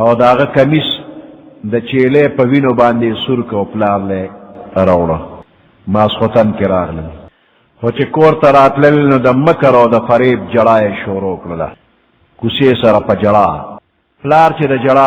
او داغه کمیس د چیلې په وینو باندې سور کو پلار له راوړه ماسختن کې راغله خو چې کور ته راتلل نو د مکر او د فریب جړای شروع کړله کوسې سره په جړا پلار چې د جړا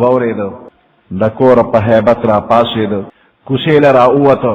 واورېد د کور په هیبت را پاسېد کوسې له راووته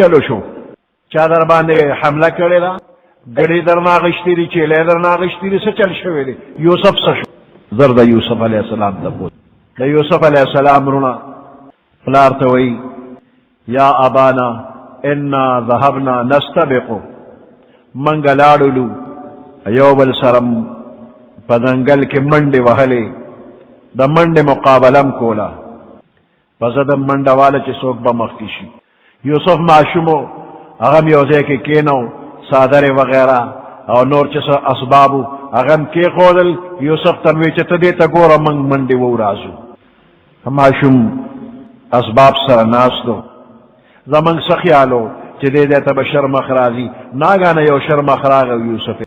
چلو شو چا در باندې حمله کړې ده ګړې درنه اخیستې دي چیلې درنه اخیستې دي څه چل شوی دی یوسف څه شو زر د یوسف علیه السلام ته د یوسف علیه السلام رونه پلار ته وایي یا ابانا انا ذهبنا نستبق منګه لاړلو یو بل سره په ځنګل کې منډې وهلې د منډې مقابله م کوله په زه د منډه واله چې څوک به مخکې شي یوسف ماشومو هغه م یو ځای کې کېنو څادرې وغیره او نور چې څه اسبابو هغه م کېښودل یوسف ته م وی چې ته دې ته ګوره موږ منډې وورازو ماشوم اسباب سره ناست و زمونږ څه خیال و چې دې ته به شرمخ راځي ناګانه یو شرمخ راغی یوسف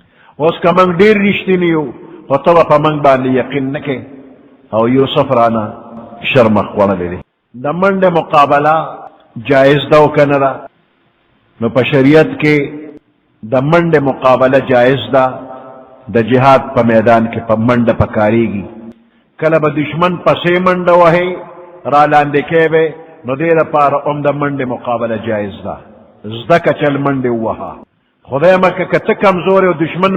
اوس که موږ ډېر رښتیني یو خو ته به په موږ باندې یقین نه کې او یوسف رانه شرمخ وړلی دی د منډې مقابله جایز ده او که نه ده نو په شریعت کې د منډې مقابله جایز ده د جهاد په میدان کې په منډه پکارېږي کله به دشمن پسې منډه وهې را لاندې کېبې نو دې لپاره هم د منډې مقابله جایز ده زده که چل منډې ووهه خدای مکه که ته کمزورې او دشمن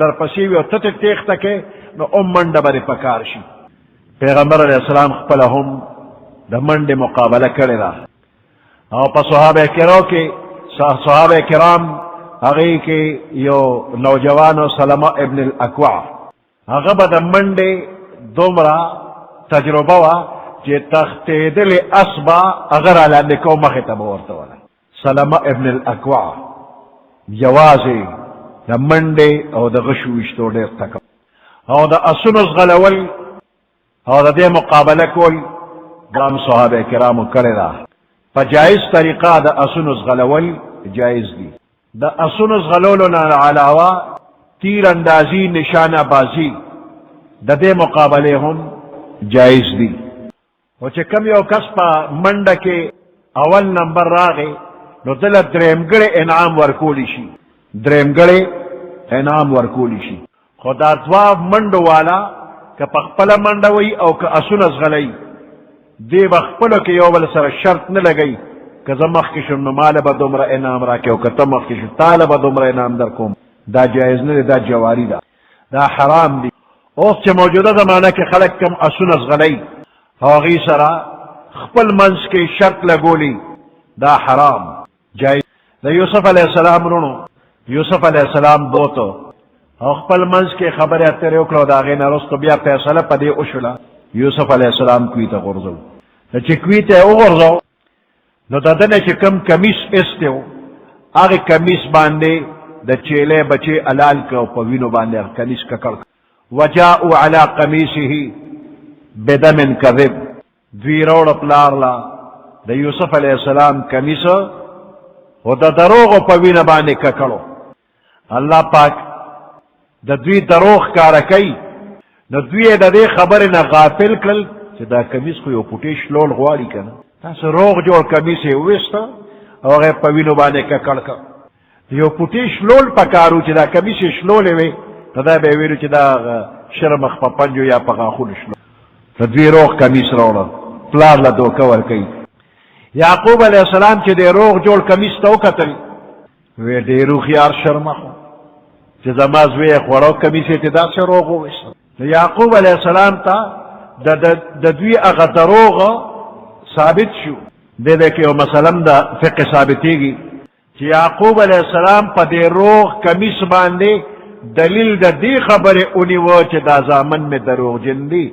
در پسې وي او ته ترې تېښته کې نو هم منډه به دې پکار شي پیغمبر علیه السلام خپله هم د منډې مقابله کړې ده او په صحابه کرام هغې کې یو نوجوان سلمه ابن الاکوع هغه به د منډې دومره تجربه وه چې تښتېدلې اس به هغه را لاندې کو مخې ته به ورته وله سلمه ابن الاکوع یوازې د منډې او د غشو ویشتو ډېر تکړه او د اسونو ځغلول او د دې مقابله کول دا هم صحابه کرامو کړې ده په جایز طریقه د اسونو ځغلول جایز دي د اسونو ځغلولو نه علاوه تیر اندازي نشانه بازي د دې مقابلې هم جایز دي او چې کم یو کس په منډه کې اول نمبر راغی نو دله درېمګړی انعام ورکولی شي درېمګړی انعام ورکولی شي خو دا دوه منډو والا که په خپله منډه وي او که اسونه ځغلی دې به خپلو کې یو بل سره شرط نه لګوي که زه مخکې شم نو ماله به دومره انعام راکړې او که ته مخکې شو تاله به دومره انعام در کوم دا جایز نه دی دا جواري ده دا حرام دي اوس چې موجوده زمانه کې خلک کم اسونه ځغلی او هغې سره خپل منځ کې شرط لګولی دا حرام جایز د یوسف علیه السلام رونو یوسف علیه السلام بوتو او خپل منځ کې خبرې اترې وکړه او د هغې نه وروسته بیا فیصله په دې وشوله یوسف علیه السلام کوی ته غورځو چې کوی ته یې وغورځو نو د ده نه چې کوم کمیس ایستی و هغې کمیس باندې د چیلې بچې حلال کړه او په وینو باندې کمیس ککړ وجاءوا علی قمیصه بدم کذب دوی راوړه پلار له د یوسف علیه السلام کمیس او د دروغو په وینه باندې ککړو الله پاک د دوی دروغ ښکاره کوي نو دوی یې د دې خبرې نه غافل کړل چې دا کمیس خو یو پوټې شلول غواړي که نه تاسو روغ جوړ کمیس یې وویسته او هغه یې په وینو باندې ککړ کړ یو پوټې شلول پکار و چې دا کمیس یې شلولې وې نو دا به یې ویلو چې دا شرمخ په پنجو یا په غاښونو شلو نو دوی روغ کمیس راوړه پلار له دوکه ورکوي یعقوب علیه السلام چې دی روغ جوړ کمیس ته وکتل وی ډېر هوښیار شرمخ و چې زما زوی یې خوړو کمیس یې چې داسې روغ وویسته نو یعقوب علیه السلام ته د دوی هغه دروغ ثابت شو دې کې یو مثلا د فقه ثابتېږي چې یعقوب علیه السلام په دې روغ کمیس باندې دلیل د دې خبرې ونیوه چې دا زامن مې دروغجن دی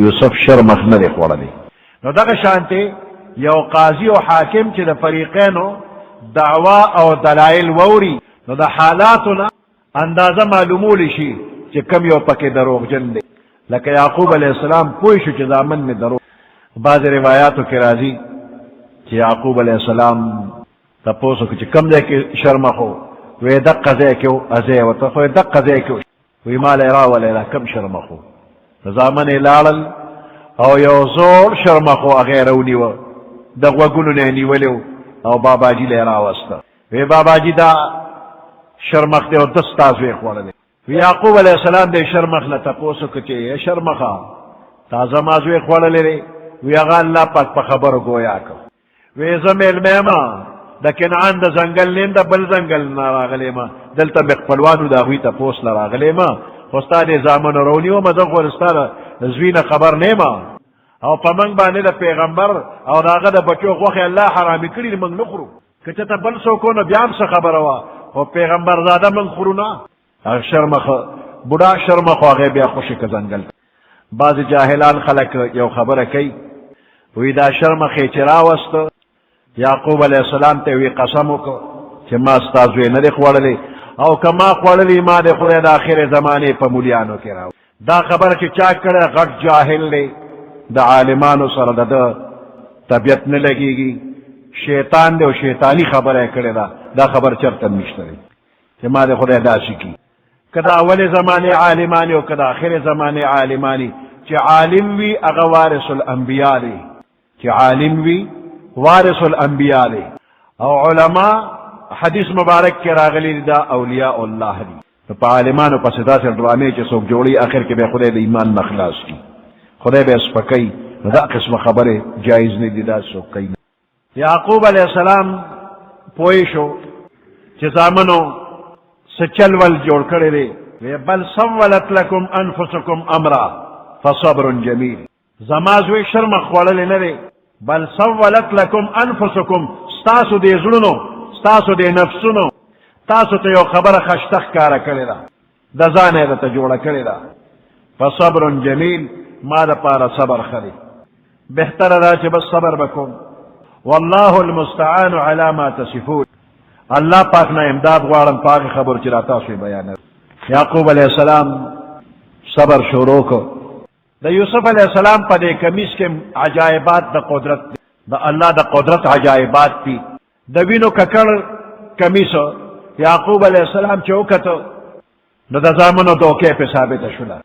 یوسف شرمخ نه دی خوړلی نو دغه شانتې یو قاضي او حاکم چې د فریقینو دعوا او دلایل ووري نو د حالاتو نه اندازه معلومولی شي چې کم یو پکې دروغجن دی لکه یعقوب علیه السلام پوه شو چې زامن مې دروغ بعض روایاتو کې راځي چې یعقوب علیه السلام تپوس وکړي چې کم ځای کې شرمخ و وی دقه ځای کې و ازی ورته خو دقه ځای کې وی ما له یې راولی دا کم شرمخ و زامن لاړل او یو زوړ شرمخو هغې راونیوه د غوږونو نه یې نیولی او باباجي له یې راوسته وی باباجي دا شرمخ دی او ده ستا زوی خوړلی یعقوب علیه السلام د شرمخ نه تپوس وکړه چې شرمخه تا زما زوی خوړلی دی وی هغه الله پاک په خبرو ګویا کړ وی زه میلمه یم د کنعان د ځنګل نه یم د بل ځنګل نه راغلی یم دلته مې خپلوانو د هغوی تپوس نه راغلی یم خو ستا دې زامنو رونیومه زه خو ستا د زوی نه خبر نه یم او په موږ باندې د پیغمبر او د هغه د بچو غوښې الله حرامې کړي دي موږ نه خورو که چېرته بل څوک و نو بیا هم څه خبره وه خو پیغمبر زاده موږ خورو نه هغه شرمخه بوډا شرمخو هغې بیا خوشې که ځنګل بعضې جاهلان خلک یو خبره کوي وی دا شرمخې چې راوسته یعقوب علیه السلام ته وی قسم وکړه چې ما ستا زوی نه دی خوړلی او که ما خوړلی ما د خدای د آخرې زمانې په مولیانو کې راو دا خبره چې چا کړی غټ جاهل دی د عالمانو سره د ده طبیعت نه لګېږي شیطان دی او شیطاني خبره یې کړې ده دا خبر چېرته نشته دی چې ما د خدای داسې کي که د اولې زمانې عالمانې او که د آخرې زمانې عالمانې چې عالم وي هغه وارث الانبیا دی چې عالم وي وارث الانبیا دی او علما حدیث مبارک کې راغلی دا اولیاء الله دي په عالمانو پسې داسې ډرامې چې څوک جوړي اخر کې به خدای د ایمان نه خلاص کړي خدای به سپکوي دا قسمه خبره جایز نه دي دا څوک کوي یعقوب علیه السلام پوه شو چې زامنو څه چل ول جوړ کړی دی بل سولت لکم انفسکم امرا فصبر جمیل زما زوی شرمخ خوړلی نه دی بل سولت لکم انفسکم ستاسو دې زړونو ستاسو دې نفسونو تاسو ته یو خبره خشته ښکاره کړې ده د ځانه یې درته جوړه کړې ده فصبر جمیل ما دپاره صبر ښه دی بهتره ده چې بس صبر به کوم والله المستعان على ما تصفون الله پاک نه امداد غواړم په هغې خبرو چې را تاسو یې بیانوي یعقوب علیه السلام صبر شروع کړ د یوسف علیه السلام په دې کمیس کې عجایبات د قدرت دی د الله د قدرت عجایبات دي د وینو ککړ کمیس یعقوب علیه السلام چې وکته نو د زامنو دوکې پې ثابته شوله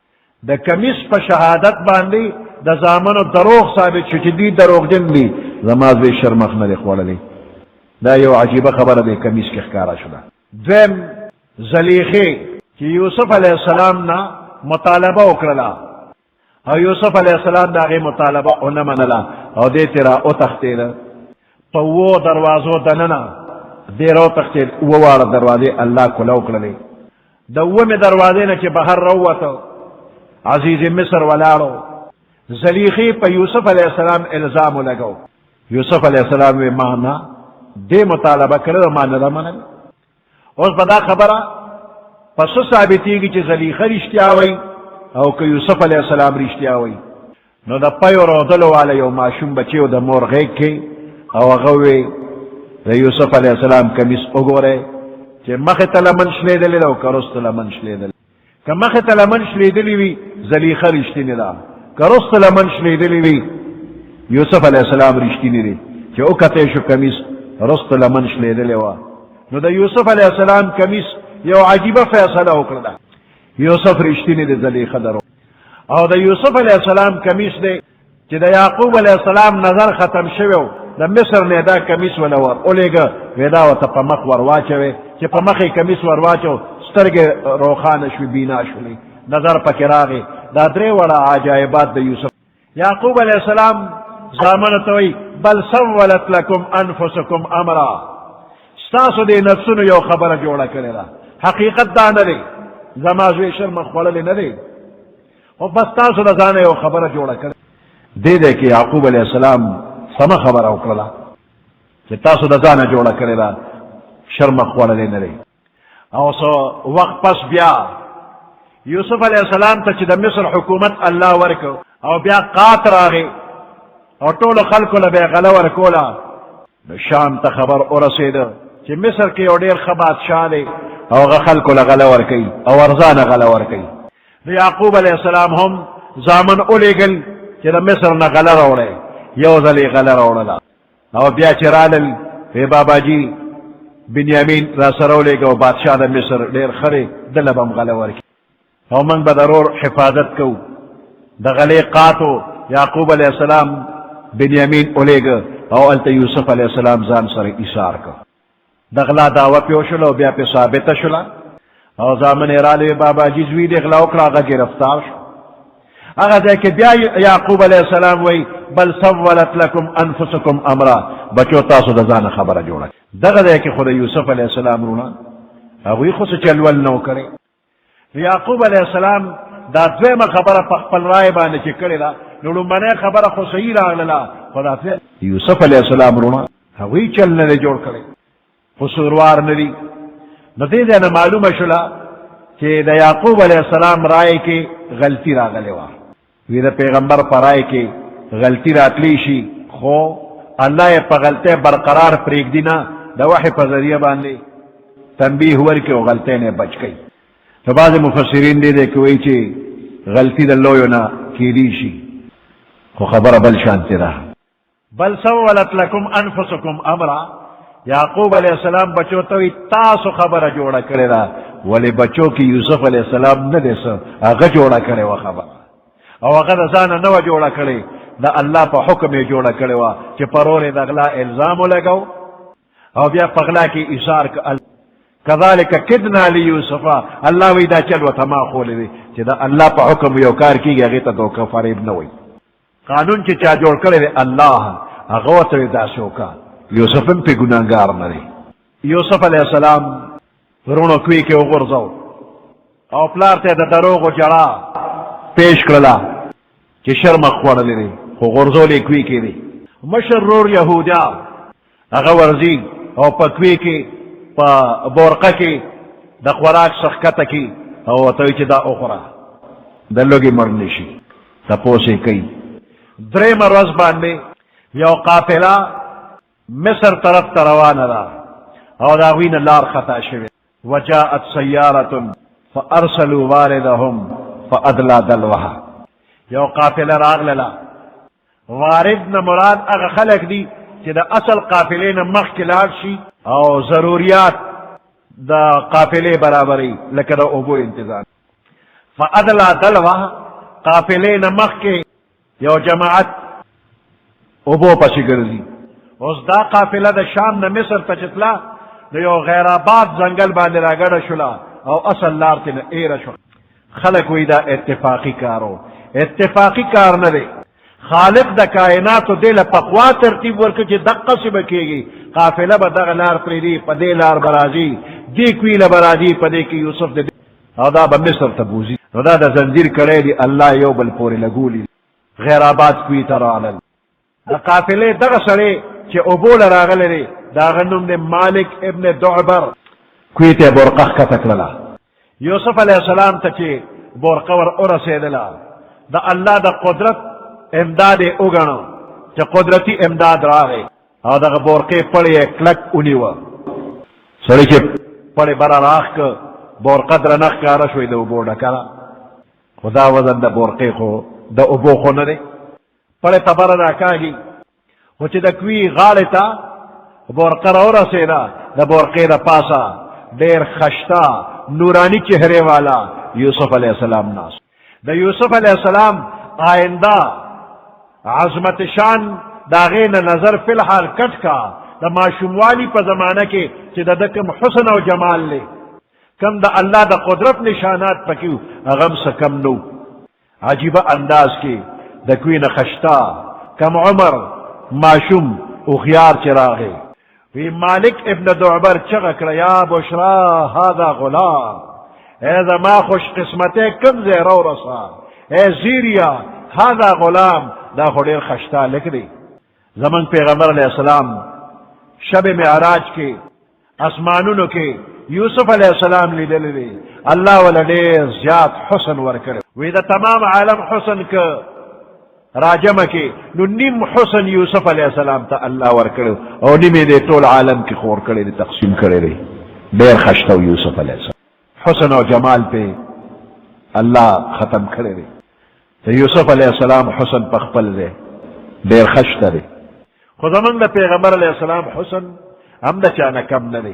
د کمیس په شهادت باندې د زامنو دروغ ثابت شو چې دوی دروغجن دي زما زوی شرمخ نه دی خوړلی دا یو عجیبه خبره دی کمیس کې ښکاره شوله دویم زلیخې چې یوسف علیه السلام نه مطالبه وکړله او یوسف علیه السلام د هغې مطالبه ونه منله او دې ترې را وتښتېده په اوو دروازو دننه دې را وتښتېد اوه واړه دروازې الله کلو کړلې د اوومې دروازې نه چې بهر راووته عزیز مصر ولاړو زلیخې په یوسف علیه السلام الزام ولګو یوسف علیه السلام وی ما نه دې مطالبه کړې ما نه ده منله اوس به دا خبره په څه ثابتېږي چې زلیخه رښتیا وایي او که یوسف علیه السلام رښتیا وایي نو د پیو رودلو والا یو ماشوم بچی و د مور غیږ کې او هغه وی د یوسف علیه السلام کمیس وګورئ چې مخې ته لمن شلېدلې ده او که رسته لمن شلېدلې که مخې ته لمن شلېدلې وي زلیخه رښتینې ده که رسته لمن شلېدلې وي یوسف علیه السلام رښتینی دی چې وکتی شو کمیس رسته لمن شلېدلې وه نو د یوسف علیه السلام کمیس یو عجیبه فیصله وکړله یوسف رښتینی دی زلیخه درو او د یوسف علیه السلام کمیس دی چې د یعقوب علیه السلام نظر ختم شوی و د مصر نه دا کمیس وله ور اولېږه وی دا ورته په مخ ور واچوې چې په مخ یې کمیس ور واچو سترګې روښانه شوې بینا شولې نظر پکې راغی دا درې وړه عجایبات د یوسف یعقوب علیه السلام زامنو ته وایي بل سولت لکم انفسکم امرا ستاسو دې نفسونو یو خبره جوړه کړې ده حقیقت دا نه دی زما زوی شرمخ خوړلی نه دی خو بس تاسو د ځانه یو خبره جوړه کړې دې دی کې یعقوب علیه السلام سمه خبره وکړله چې تاسو د ځانه جوړه کړې ده شرمخ خوړلی نه دی او څه وخت پس بیا یوسف علیه السلام ته چې د مصر حکومت الله ورکړ او بیا قات راغی او ټولو خلکو له به یې غله ورکوله نو شام ته خبر ورسېده چې مصر کې یو ډېر ښه بادشاه دی او هغه خلکو له غله ورکوي او ارزانه غله ورکوي د یعقوب علیه السلام هم زامن ولېږل چې د مصر نه غله راوړی یو ځل یې غله راوړله او بیا چې رالل وی باباجي بنیامین را سره ولېږه او بادشاه د مصر ډېر ښه دی دله به هم غله ورکړي او موږ به د رور حفاظت کوو دغلی قاتو یعقوب علیہ السلام بنیامین اولیگ او التا یوسف علیہ السلام زان سر ایثار کا دغلا دعوی پیو شلو بیا پی ثابت شلا او زامن ارالوی بابا جی زوی دی غلا اکلا آغا گرفتار شو آغا دے کہ بیا یعقوب علیہ السلام وی بل سولت لکم انفسکم امرا بچو تاسو دزان خبر جوڑا دغا دے کہ خود یوسف علیہ السلام رونا اوی خود چلول نو کرے یعقوب علیہ السلام دا دویمه خبره په خپل رای باندې چې کړې ده نو لومبنۍ خبره خو صحیح راغله خو دا یوسف علیه السلام وروڼه هغوی چل نه دی جوړ کړی قصوروار نه دي نو دې ځای نه معلومه شوله چې د یعقوب علیه السلام رای کې غلطي راغلې وه وی د پیغمبر په رای کې غلطي راتلی شي خو الله یې په غلطۍ برقرار پرېږدي نه د وحي په ذریعه باندې تنبیه ورکړي او غلطۍ نه بچ کوي تو بعض مفسرین دے کوئی چی غلطی دا لویو نا کیدی شی خو خبر بل شانتی رہا بل سولت لکم انفسکم امرا یعقوب علیہ السلام بچو توی تاسو خبر جوڑا کرے را ولی بچو کی یوسف علیہ السلام ندے سا اغا جوڑا کرے و خبر او اغا دا زانا نو جوڑا کرے دا اللہ پا حکم جوڑا کرے و چی پرور دا اغلا الزامو لگو او بیا پغلا کی اشار کا كذلك كدنا ليوسف الله ويدا چل وتما خول دي چې دا الله په حکم یو کار کیږي هغه ته دوکه فریب نه وي قانون چې چا جوړ کړی دی الله هغه ته دا شوکا یوسف هم په ګناګار نه دی یوسف علیہ السلام ورونو کوي کې وګرځاو او پلار ته د دروغ جړه پیش کړلا چې شرم خوړلې دي خو غرزولې کوي کې دي مشرور يهودا هغه ورزي او په کوي کې پا بورقه کی دا خوراک سخکتا کی او توی چی دا اخرا دا لوگی مرنشی تا پوسی کئی درم روز باندے یو قافلہ مصر طرف تروان را او دا غوین لار خطا شوی وجاءت سیارت فارسلوا واردهم فادلا دلوها یو قافلہ راغ للا وارد نمراد اغا خلق دی چې د اصل قافلې نه مخکې لاړ شي او ضروریات د قافلې برابرې لکه د اوبو انتظام فادلا دلوه قافلې نه مخکې یو جماعت اوبو پسې ګرځي اوس دا قافله د شام نه مصر ته چې تله نو یو غیر آباد ځنګل باندې راګډه شوله او اصل لار ترې نه ایره شوه خلک وایي دا اتفاقي کار و اتفاقي کار نه دی خالق د کائناتو دې له پخوا ترتیب ورکړي چې دقه څه به کېږي قافله به دغه لار پرېږدي په دې لار به راځي دې کوي له به راځي په دې کې یوسف د او دا به مصر ته بوځي نو دا د زنځیر کړی دی الله یو بل پورې لګولي غیر آباد کوي ته راغلل د قافلې دغه سړی چې اوبو له راغلی دی د هغه نوم دی مالک ابن دعبر کوي ته برقه ښکته کړله یوسف علیه السلام ته چې برقه ور ورسېدله د الله د قدرت امداد اوگنو چا قدرتی امداد راغی او دغه بورقی پڑی کلک اونیو سڑی چه پڑی برا راخ که بورقه درنخ کارا شوی دو بورده کرا خدا وزن دا بورقی خو دا اوبو خو نده پڑی تبرا دا کاگی خو چه دا کوی غالی تا بورقه را رسیده دا بورقی دا پاسا دیر خشتا نورانی چهره والا یوسف علیہ السلام ناس دا یوسف علیہ السلام آئندہ عظمت شان داغین نظر فی الحال کٹ کا دا معشوموالی پا زمانہ کے چی دا کم حسن و جمال لے کم دا اللہ دا قدرت نشانات پکیو اغم سا کم نو عجیب انداز کے دا کوئی نخشتا کم عمر معشوم اغیار چراغے وی مالک ابن دعبر چغک یا بشرا هذا غلام اے زما خوش قسمتے کم زی رو رسا اے زیریا هذا غلام دا خودیر خشتا لکھ دی زمن پیغمبر علیہ السلام شب معراج کے اسمانونو کے یوسف علیہ السلام لیدل دی اللہ والا دیر زیاد حسن ورکر وی دا تمام عالم حسن کا راجم کے نو نیم حسن یوسف علیہ السلام تا اللہ ورکر او نیمی دے طول عالم کی خور کرے دی تقسیم کرے دی دیر خشتا یوسف علیہ السلام حسن و جمال پہ اللہ ختم کرے دی یوسف علیہ السلام حسن پخپل دے دیر خشت دے خود من دا پیغمبر علیہ السلام حسن ہم دا چانا کم نہ دے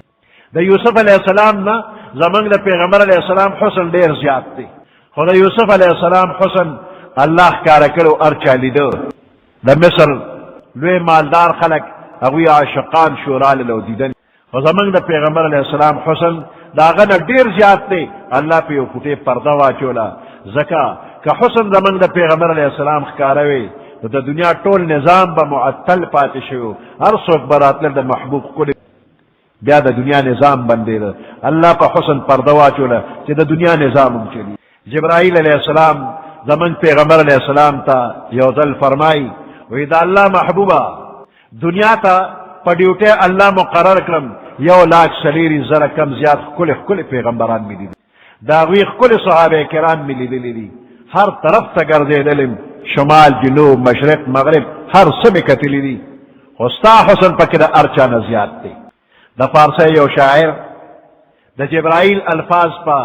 دا یوسف علیہ السلام نا زمان دا پیغمبر علیہ السلام حسن دیر زیاد دے خود یوسف علیہ السلام حسن الله ښکاره کړو ارچا لیده د مصر لوی مالدار خلک هغوی عاشقان شو راله او دیدن خو زمونږ د پیغمبر علیه السلام حسن د هغه نه ډېر زیات دی الله په یو کوټې پرده واچوله ځکه که حسن زمونږ د پیغمبر علیه السلام ښکاره وي نو د دنیا ټول نظام به معطل پاتې شوی هر څوک به راتلل د محبوب ښکلې بیا د دنیا نظام بندېده الله په حسن پرده واچوله چې د دنیا نظام هم چلي جبرائیل علیه السلام زمونږ پیغمبر علیه السلام ته یو ځل فرمایي وی دا الله محبوبه دنیا ته په ډیوټۍ الله مقرر کړم 1,40,000 کم زیات ښکلې پیغمبران مې لیدلي د هغوی ښکلې صحابه کرام مې لیدلي دي هر طرف ته ګرځېدلم شمال جنوب مشرق مغرب هر څه مې کتلي دي خو ستا حسن پکې د هر چا نه زیات دی د فارسی یو شاعر د جبرائیل الفاظ په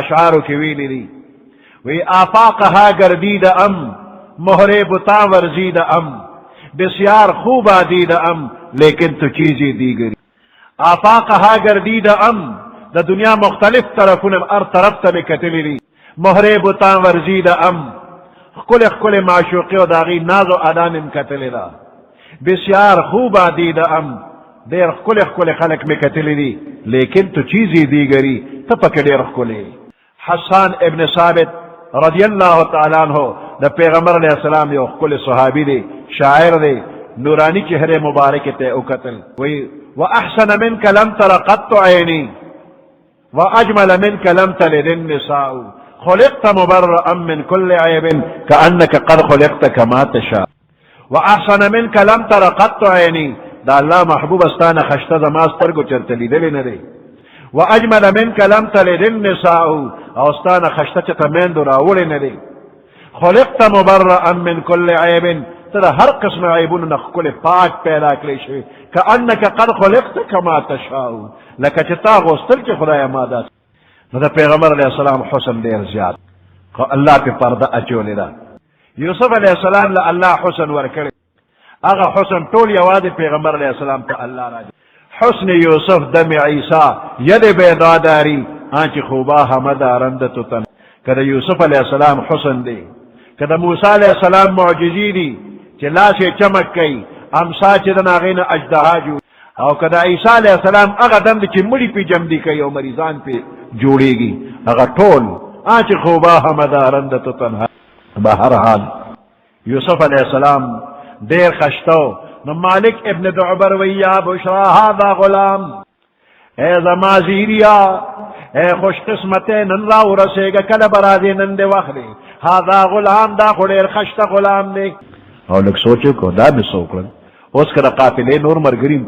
اشعارو کې ویلي دي وی آفاقها گردیده ام مهر بتا ورزیده ام بسیار خوب آدیده ام لیکن تو چیزی دیگری آفاقها گردیده ام د دنیا مختلف طرفونه هر طرف ته مې کتلي دي مهر بتا ورزیده ام ښکلې معشوقې او د هغې ناز و ادا مې کتلې ده بسیار خوب آدیده ام ډېر ښکلې خلک مې کتلي دي لیکن تو چیزی دیگری ته پکې ډېر ښکلې حسان ابن ثابت رضی الله تعالی عنہ د پیغمبر علیہ السلام یو ښکلی صحابي دی شاعر دی نورانی چهره مبارک ته وکتل وی واحسن منك لم تر قط عيني واجمل منك لم تلد النساء خلقت مبرئا من كل عيب كأنك قد خلقت كما تشاء واحسن منك لم تر قط عيني دا الله محبوب استانه خشته زما سترګو چرته لیدلې نه دی واجمل منك لم تلد النساء او استانه خشته چې تمندو راوړې نه دی خلقت مبرئا من كل عيب تر هر قسم عیبونو نه ښکلی پاک پیدا کړی شوی كأنك قد خلقت كما تشاء لکه چې تا غوښتل چې خدایه ما داسې نو د پیغمبر علیه السلام حسن ډېر زیات خو الله پې پرده اچولې ده یوسف علیه السلام له الله حسن ورکړی هغه حسن ټول یوازې پیغمبر علیه السلام ته الله راځي حسن یوسف دم عیسی ید بیضا داری آنچ خوبا همه دارنده تن که د یوسف علیه السلام حسن دی که د موسی علیه السلام معجزې دي چې لاس یې چمک کوي امسا چې د هغې نه اژدها جوړ او که د عیسی علیه السلام هغه دم دی چې مړي پې جمدي کوي او مریضان پې جوړېږي هغه ټول آنچ خوبا همه دارنده تن به هر حال یوسف علیه السلام ډېر خشته نو مالک ابن دعبر وی یا بشرا هذا غلام اے زما زیریا اے خوش قسمت نن را ورسېږه کله به راځې نن دې واخلې هذا غلام دا خو ډېر خشته غلام دی او لږ سوچ وکړو دا مې څه وکړل اوس که د قافلې نور ملګري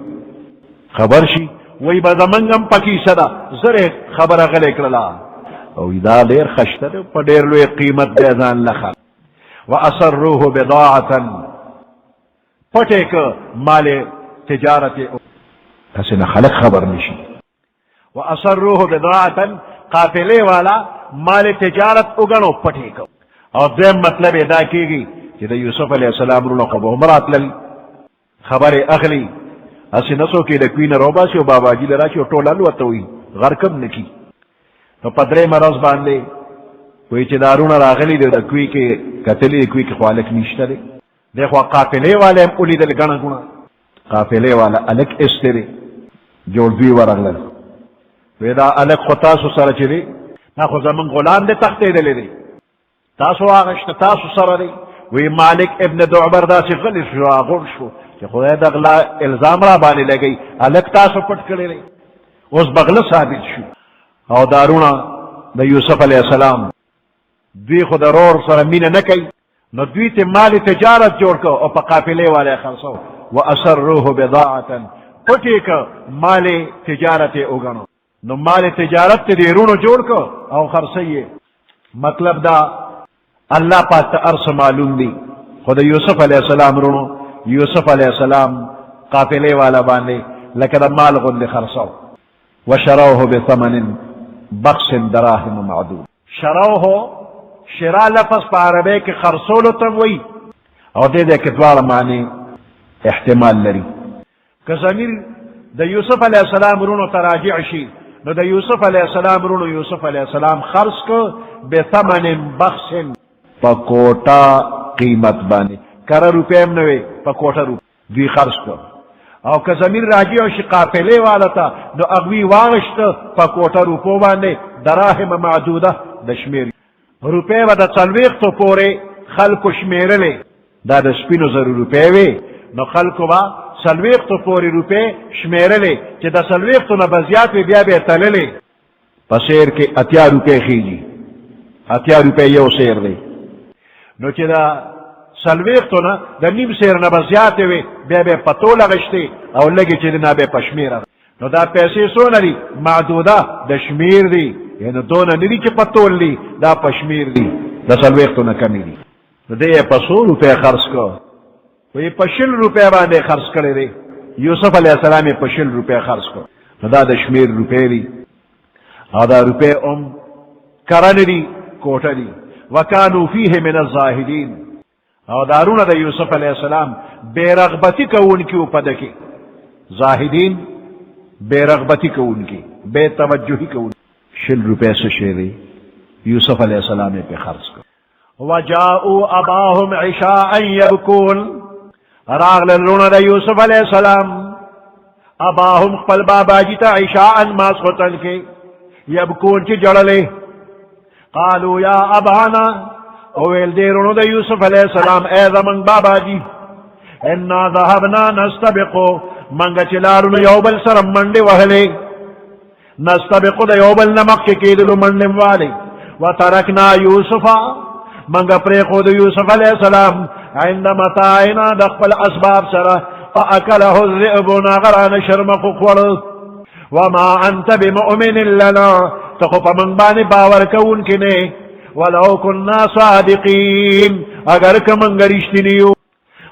خبر شي وی به زمونږ هم پکې څه ده زر یې خبره غلې کړله او دا ډېر خشته دی په ډېر لوی قیمت دی ځان لخه واسروه بضاعة پټې که مال تجارت هسې نه خلک خبر نشي واسروه بضاعة قافلې والا مال تجارت وګڼو پټې که او دویم مطلب یې دا کېږي چې د یوسف علیه السلام وروڼو خو به هم راتلل خبرې اخلي هسې نه څوک یې د کوي نه راوباسي او باباجي له راشي او ټول الوته وي غرقم نه کي نو په درېیمه ورځ باندې وایي چې دا وروڼه راغلي دي د کوي کې کتلي د کوي کې خو هلک نشته دی دی خو قافلې والا هم ولیدل ګڼه ګوڼه قافلې والا هلک ایستی دی جوړ دوی ورغلل وی دا هلک خو تاسو سره چې دی دا خو زمونږ غلام دی تښتېدلی دی تاسو واغشته تاسو سره دی وی مالک ابن دعبر داسې غلی شو راغونډ شو چې خدای د غلا الزام را باندې لګوي هلک تاسو پټ کړی دی اوس به غله ثابت شو او دا وروڼه د یوسف علیه السلام دوی خو د رور سره مینه نه کوي نو دوی ته مال تجارت جوړ کړ او په قافلې والا خرڅو واسروه بضاعة پټې که مال تجارت یې وګڼو نو مال تجارت ته دې رونو جوړ کړ او خرڅی یې مطلب دا الله پاک ته هر څه معلوم دي خو د یوسف علیه السلام رونو یوسف علیه السلام قافلې والا باندې لکه د مال غوندې خرڅو وشروه بثمن بخس دراهم معدود شروه شرا لفظ په عربی کې خرڅولو ته وایي او دې کې دواړه معنی احتمال لري که ضمیر د یوسف علیه السلام رونو ته راجع شي نو د یوسف علیه السلام رونو یوسف علیه السلام خرڅ کړ بثمن بخس پا کوٹا قیمت باندې کره روپے هم نه وي په کوټه روپے دوی خرج کړ او که زمین راجی او شي قافلې والا ته نو اغوی واغشته په کوټه روپو باندې دراهم معدوده د شمیر روپے و د څلوېښتو پورې خلکو شمیرلې دا د سپینو زرو روپے وي نو خلکو به څلوېښتو پورې روپے شمیرلې چې د څلوېښتو نه به زیات وي بیا به یې تللې په سیر کې اتیا روپے خیږي اتیا روپے یو سیر دی نو چې دا څلوېښتو نه د نیم سیر نه به زیاتې وي بیا به یې په توله غشتې او لږې چې دی نه به یې په شمېره نو دا پیسې څونه دي معدوده د شمیر دي یعنی دونه نه دي چې په تول دي دا په شمیر دي د څلوېښتو نه کمې دي نو دی یې په څو روپۍ خرڅ کړ وایي په 100 روپۍ باندې خرڅ کړی دی یوسف علیه السلام یې په 100 روپۍ خرڅ کړ نو دا د شمیر روپۍ دي او دا روپۍ هم کره نه دي کوټه دي وکانو فیه من الزاهدین او دارونه د یوسف علیه السلام بے رغبتی کوونکي و په ده کې زاهدین بے رغبتی کوونکي بے توجهی کوونکي 100 روپۍ څه شی دی یوسف علیه السلام یې پې خرڅ کړ وجاءوا اباهم عشاء يبكون راغل لونه د یوسف علیه السلام اباهم خپل باباجي ته عشاء ماسخوتن کې يبكون چې جړلې قالوا یا ابانا اویل دیرونو د یوسف علیہ السلام اے زمن بابا جی انا ذهبنا نستبقو منگا چلارونو یوبل سرم منڈی وحلی نستبقو د یوبل نمک کیدلو منڈی والی وترکنا یوسفا منگا پریقو د یوسف علیہ السلام عند متاعنا دخپل اسباب سرا فاکله الذئب نغران شرمق قور وما انت بمؤمن لنا تخف من بانی باور کون کنے ولو كنا صادقين اگر کمن گرشتنیو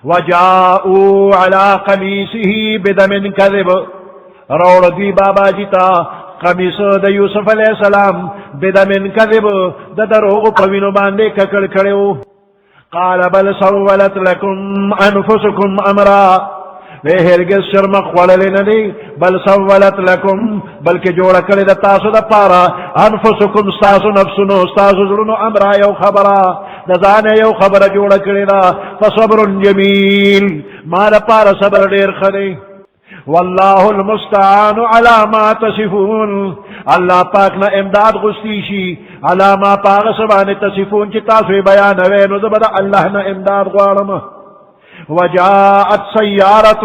وجاءوا على قميصه بدم كذب روڑ دی بابا جتا قمیص د یوسف علیہ السلام بدم كذب د دروغ پوینو باندې ککړ کړو قال بل سولت لكم انفسكم امرا وی هرگز شرمق خوڑلی ندی بل سولت لکم بلکہ جوڑا کردی دا تاسو دا پارا انفسکم ستاسو نفسنو ستاسو زرنو امرا یو خبرا نزان یو خبر جوڑا کردی دا فصبر جمیل ما دا پارا صبر دیر خدی واللہ المستعان علی ما تصفون اللہ پاکنا امداد غستیشی علی ما پاک سبان تصفون چی تاسوی بیانوینو دبدا اللہ نا امداد غوارم وجاءت سيارة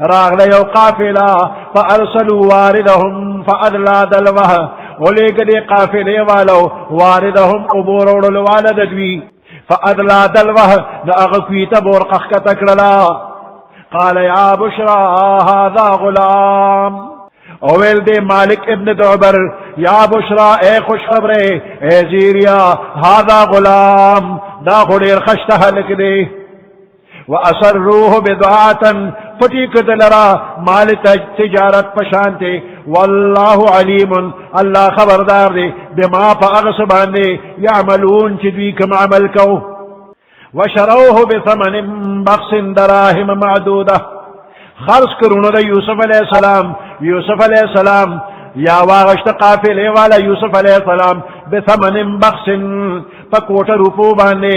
راغل يو قافلة فأرسلوا واردهم فأدلى دلوه وليك دي قافلة والو واردهم أبورو الوالد دوي فأدلى دلوه نأغفي تبور قخكتك للا قال يا بشرى هذا غلام اویل دے مالک ابن دعبر یا بشرا اے خوش خبرے اے زیریا هذا غلام دا غدیر خشتہ لک دے وَأَسَرُّوهُ بِضَاعَةً فَتِيكَ دَلَرَا مال تجارت پشانتے واللہ علیم اللہ خبردار دے بما فاغسبان دے یعملون چدوی کم عمل کو وشروه بثمن بخس دراهم معدودہ خرص کرونو دا یوسف علیہ السلام یا واغشت قافلے والا یوسف علیہ السلام بثمن بخس پکوٹا روپو باندے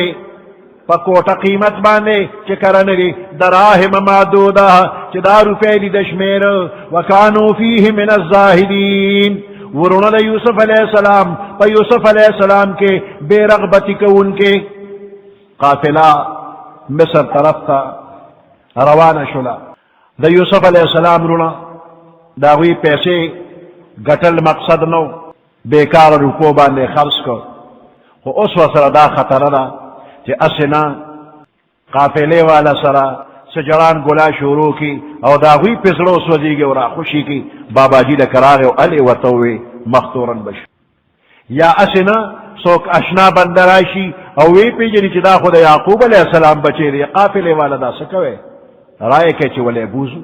پکوٹا قیمت باندے چکرن دی دراہم معدودہ چدا روپے دی دشمیر وکانو فیہ من الزاہدین ورونہ دا یوسف علیہ السلام پا یوسف علیہ السلام کے بے رغبتی کو ان کے قافلہ مصر طرف تا روانہ شلا دا یوسف علیہ السلام رونا داوی پیسے گٹل مقصد نو بیکار روپو باندے خرچ کو خو اس وسر دا خطر دا کہ اسنا قافلے والا سرا سجران گلا شروع کی او داوی پسڑو سوزی گے ورا خوشی کی بابا جی لکراغے علی وطوی مختورن بش یا اسنا سوک اشنا بندرائشی او وی پی جنی چدا خود یعقوب علیہ السلام بچے دی قافلے والا دا سکوے رائے کے چولے بوزو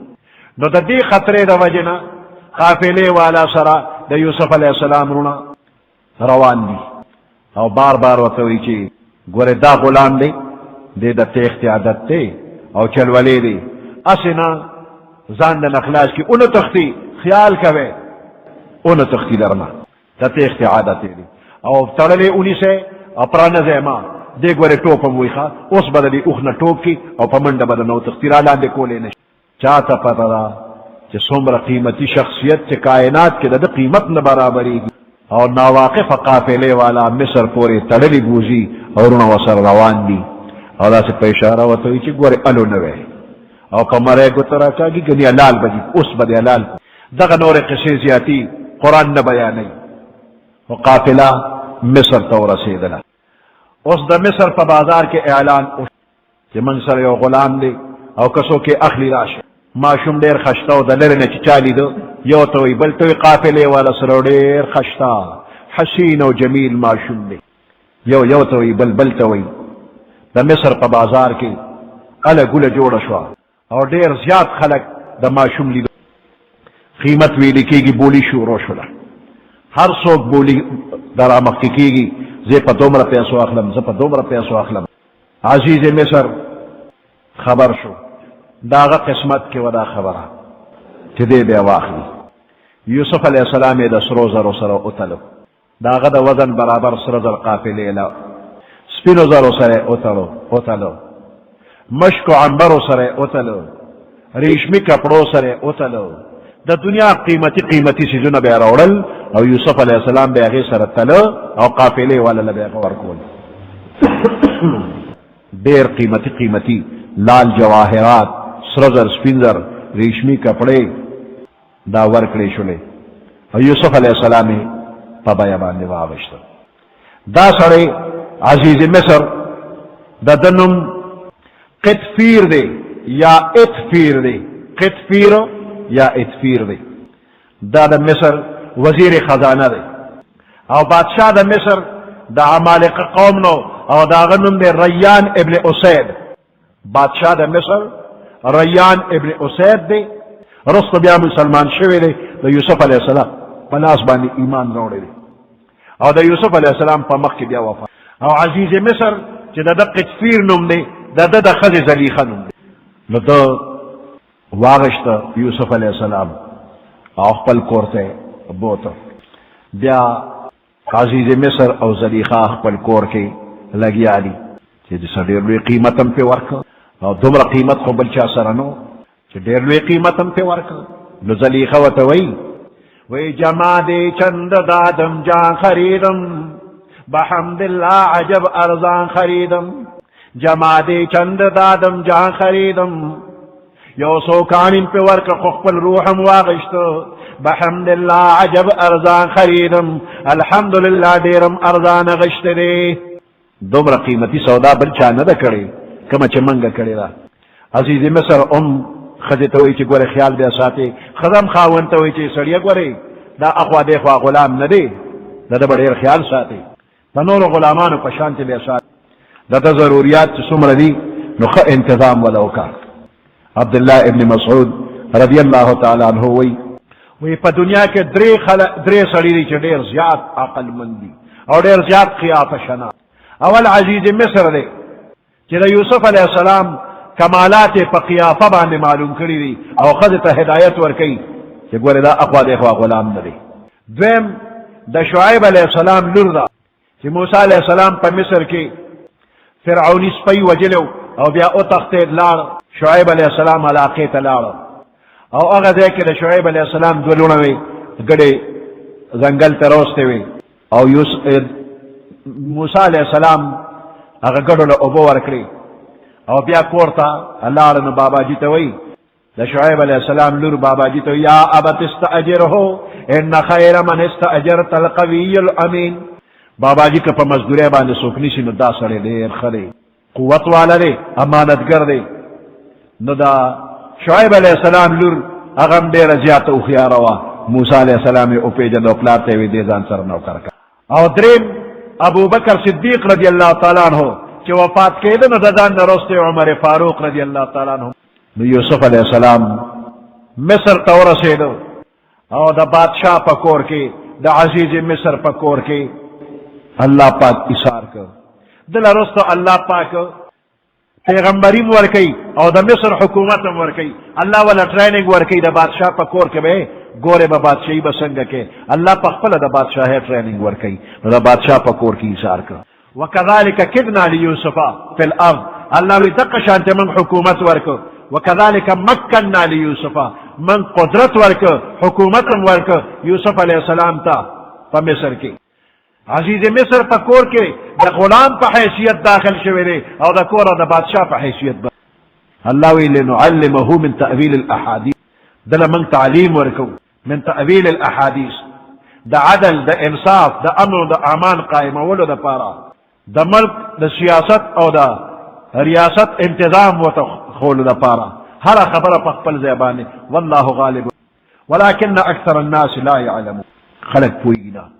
نو دا دی خطرے دا وجنا قافلے والا سرا دا یوسف علیہ السلام رونا روان دی او بار بار وطوی چی گورے دا غلام دے دا تیخت عادت تے او چلولے دے اسنا زاند نخلاص کی انو تختی خیال کوے انو تختی لرنا دا تیخت عادت دے او تڑلے انی سے اپران زیما دې ګورې ټوپم وي ښه اوس به د دې اوښ نه ټوپ کي او په منډه به د نو تختی را لاندې کولی نه شي. چاته پته ده چې څومره قیمتي شخصیت چې کائنات کې د ده قیمت نه برابرېږي او ناواقفه قافلې والا مصر پورې تړلي ګوزي او وروڼه ورسره روان دي او داسې په اشاره ورته وایي چې ګورې الو نه وی او په مری ګوته راکاږي ګنې حلال به دي اوس به دې حلال دغه نورې قصې زیاتي قرآن نه بیانوي. او قافله مصر ته ورسېدله. اوس د مصر په بازار کې اعلان چې من سره یو غلام دی او که څوک یې اخلي راشه. ماشوم ډېر خشته او د لرې نه چې چا لیده یو ته وایي بل ته وایي قافلې والا سره ډېر خشته حسین او جمیل ماشوم دی. یو ته وایي بل ته وایي. د مصر په بازار کې اله ګوله جوړه شوه او ډېر زیات خلک د ماشوم لیدو قیمت ویلې کېږي بولی شروع شوله. هر څوک بولی در مخکې کېږي زه په دومره پیسو اخلم زه په دومره پیسو اخلم. عزیز مصر خبر شو د هغه قسمت کې وه دا خبره چې دی بیا واخلي. یوسف علیه السلام یې د سرو زرو سره وتلو د هغه د وزن برابر سره زر قافلې له سپینو زرو سره وتلو مشکو عنبرو سره وتلو ریشمي کپړو سره وتلو د دنیا قیمتي سیزونه بیا راوړل او یوسف علیه السلام بیا هغې سره تله او قافلې والا له بیا هغه ورکول. ډېر قیمتي لال جواهرات سره زر سپین زر ریشمي کپړې دا ورکړې شولې او یوسف علیه السلام یې په بیه باندې واغېسته. دا سړی عزیز مصر د ده نوم قطفیر دی یا اطفیر دی. قطفیر یا اطفیر دی. دا د مصر وزیر خزانه دی او بادشاہ د مصر د عمالقه قوم نو او دا هغه نوم دی ریان ابن اسید. بادشاہ د مصر ریان ابن اسید دی. رسته بیا مسلمان شوی دی د یوسف علیه السلام په لاس باندې ایمان راوړی دی او د یوسف علیه السلام په مخ کې بیا وفات. او عزیز مصر چې د ده قطفیر نوم دی د ده د ښځې زلیخه نوم دی. نو ده واغشته یوسف علیه السلام او خپل کور ته بوته. بیا عزیز مصر او زلیخه خپل کور کې لګیا دي چې د څه ډېر لوی قیمت هم پرې ورکړه او دومره قیمت خو بل چا سره نه چې ډېر لوی قیمت هم پرې ورکړه. نو زلیخه ورته وایي جمادی چند دادم جان خریدم بحمدالله عجب ارزان خریدم. جمادی چند دادم جان خریدم یو سوکانیم پہ ورک خپل روحم واغشتو بحمدالله عجب ارزان خریدم الحمدللہ دیرم ارزان غشت دی. دومره قیمتي سودا بل چا نه ده کړې کومه چې منګه کړې ده. عزیز مصر ښځې ته وایي چې ګوره خیال بیا ساتې. ښځه هم خاوند ته وایي چې سړیه ګورې دا اخوا دېخوا غلام نه دی د ده به ډېر خیال ساتي د نورو غلامانو په شان چې بیا ساتي د ده ضروریات چې څومره دي نو ښه انتظام وله وکړه. عبدالله ابن مسعود رضی الله تعالی عنه وی په دنیا کې درې سړي دي چې ډېر زیات عقلمند دي او ډېر زیات قیافه شناس. اول عزیز مصر دی چې د یوسف علیه السلام کمالات په قیافه باندې معلوم کړي دي او ښځې ته هدایت ورکوي چې ګورې دا اخوا دېخوا غلام نه دی. دویم د شعیب علیه السلام لور ده چې موسی علیه السلام په مصر کې فرعوني سپی وجلو او بیا وتښتېد لاړ. شعیب علیه السلام علاقې ته لاړ او هغه ځای کې د شعیب علیه السلام دوه لوڼه وې ګډې ځنګل ته راوستې وې او موسی علیه السلام هغه ګډو له اوبه ورکړې او بیا کور ته لاړ. نو باباجي ته وایي د شعیب علیه السلام لور باباجي ته یا ابت استاجره ان خیر من استاجرت القوی الامین. باباجي که په مزدورۍ باندې څوک نیسي نو دا سړی ډېر ښه دی قوت والا دی امانتګر دی. نو دا شعیب علیه السلام لور هغه هم ډېره زیاته هوښیاره وه. موسی علیه السلام یې وپېژند او پلار ته یې ویې دې ځان سره نوکر کړه. او دریم ابوبکر صدیق رضی الله تعالی عنه چې وفات کېده نو د ځان نه وروسته عمر فاروق رضی الله تعالی عنه. نو یوسف علیه السلام مصر ته ورسېده او د بادشاه په کور کې د عزیز مصر په کور کې الله پاک ایثار کړ. دله وروسته الله پاک پیغمبریم ورکوي او د مصر حکومت هم ورکوي. الله ولا ټریننګ ورکوي د بادشاه په کور کې به ګورې به بادشاهي به څنګه کې. الله په خپله د بادشاهۍ ټریننګ ورکوي نو د بادشاه په کور کې ایثار کړ. وكذلك كدنا ليوسف في الارض الله دقه شانت من حکومت ورکو وكذلك مكنا ليوسف من قدرت ورکو حکومت ورکو یوسف علیہ السلام تا په مصر کې عزیز مصر په کور کې د غلام په حیثیت داخل شوی دی او د کور د بادشاہ په حیثیت الله وی لنعلمه من تأویل الاحاديث دل من تعلیم ورکو من تأویل الاحاديث د عدل د انصاف د امن د امان قائمولو د پاره د ملک د سیاست او د ریاست انتظام وتخول د پاره هر خبره په خپل ځای باندې والله غالب ولكن اكثر الناس لا يعلمون خلق پویږي